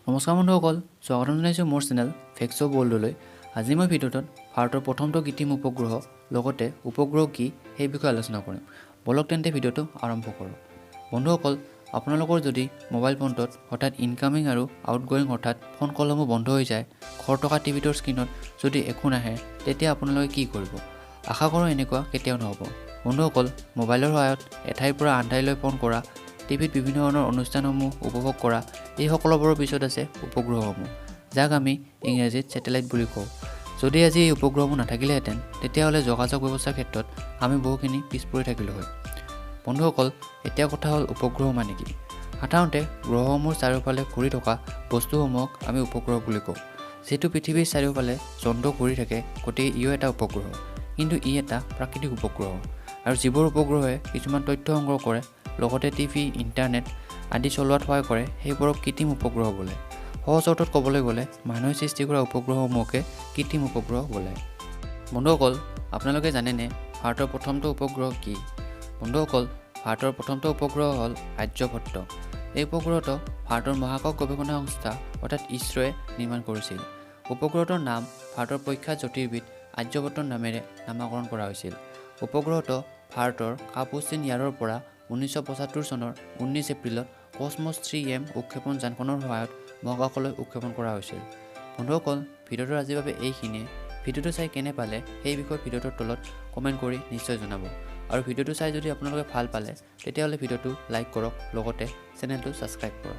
নমস্কাৰ বন্ধুসকল, স্বাগতম জনাইছোঁ মোৰ চেনেল ফেক্স ৱৰ্ল্ডলৈ। আজি মই ভিডিঅ'টোত ভাৰতৰ প্ৰথমটো কৃত্ৰিম উপগ্ৰহ লগতে উপগ্ৰহ কি সেই বিষয়ে আলোচনা কৰিম। বলক তেন্তে ভিডিঅ'টো আৰম্ভ কৰোঁ। বন্ধুসকল, আপোনালোকৰ যদি মোবাইল ফোনটোত হঠাৎ ইনকামিং আৰু আউটগয়িং অৰ্থাৎ ফোন কলসমূহ বন্ধ হৈ যায়, ঘৰ থকা টিভিটোৰ স্ক্ৰীণত যদি একো নাহে, তেতিয়া আপোনালোকে কি কৰিব? আশা কৰোঁ এনেকুৱা কেতিয়াও নহ'ব। বন্ধুসকল, মোবাইলৰ সহায়ত এঠাইৰ পৰা আন ঠাইলৈ ফোন কৰা, টিভিত বিভিন্ন ধৰণৰ অনুষ্ঠানসমূহ উপভোগ কৰা, এই সকলোবোৰৰ পিছত আছে উপগ্ৰহসমূহ, যাক আমি ইংৰাজীত ছেটেলাইট বুলি কওঁ। যদি আজি এই উপগ্ৰহসমূহ নাথাকিলেহেঁতেন, তেতিয়াহ'লে যোগাযোগ ব্যৱস্থাৰ ক্ষেত্ৰত আমি বহুখিনি পিছ পৰি থাকিলোঁ হয়। বন্ধুসকল, এতিয়া কথা হ'ল উপগ্ৰহ মানে কি? সাধাৰণতে গ্ৰহসমূহৰ চাৰিওফালে ঘূৰি থকা বস্তুসমূহক আমি উপগ্ৰহ বুলি কওঁ। যিহেতু পৃথিৱীৰ চাৰিওফালে চন্দ্ৰ ঘূৰি থাকে, গতিকে ইও এটা উপগ্ৰহ, কিন্তু ই এটা প্ৰাকৃতিক উপগ্ৰহ। আৰু যিবোৰ উপগ্ৰহে কিছুমান তথ্য সংগ্ৰহ কৰে, লগতে টিভি, ইণ্টাৰনেট আদি চলোৱাত সহায় কৰে, সেইবোৰক কৃত্ৰিম উপগ্ৰহ বোলে। সহজ অৰ্থত ক'বলৈ গ'লে মানুহে সৃষ্টি কৰা উপগ্ৰহসমূহকে কৃত্ৰিম উপগ্ৰহ বোলে। বন্ধুসকল, আপোনালোকে জানেনে ভাৰতৰ প্ৰথমটো উপগ্ৰহ কি? বন্ধুসকল, ভাৰতৰ প্ৰথমটো উপগ্ৰহ হ'ল আৰ্যভট্ট। এই উপগ্ৰহটো ভাৰতৰ মহাকাশ গৱেষণা সংস্থা অৰ্থাৎ ইছৰোৱে নিৰ্মাণ কৰিছিল। উপগ্ৰহটোৰ নাম ভাৰতৰ প্ৰখ্যাত জ্যোতিৰ্বিদ আৰ্যভট্টৰ নামেৰে নামাকৰণ কৰা হৈছিল। উপগ্ৰহটো ভাৰতৰ কাপুচিন ইয়াৰৰ পৰা 1975 চনৰ 19 এপ্ৰিলত কছমছ 3M উৎক্ষেপণ যানখনৰ সহায়ত মহাকাশলৈ উৎক্ষেপণ কৰা হৈছিল। বন্ধুসকল, ভিডিঅ'টোৰ আজিৰ বাবে এইখিনিয়ে। ভিডিঅ'টো চাই কেনে পালে সেই বিষয়ে ভিডিঅ'টোৰ তলত কমেণ্ট কৰি নিশ্চয় জনাব। আৰু ভিডিঅ'টো চাই যদি আপোনালোকে ভাল পালে, তেতিয়াহ'লে ভিডিঅ'টো লাইক কৰক, লগতে চেনেলটো ছাবস্ক্ৰাইব কৰক।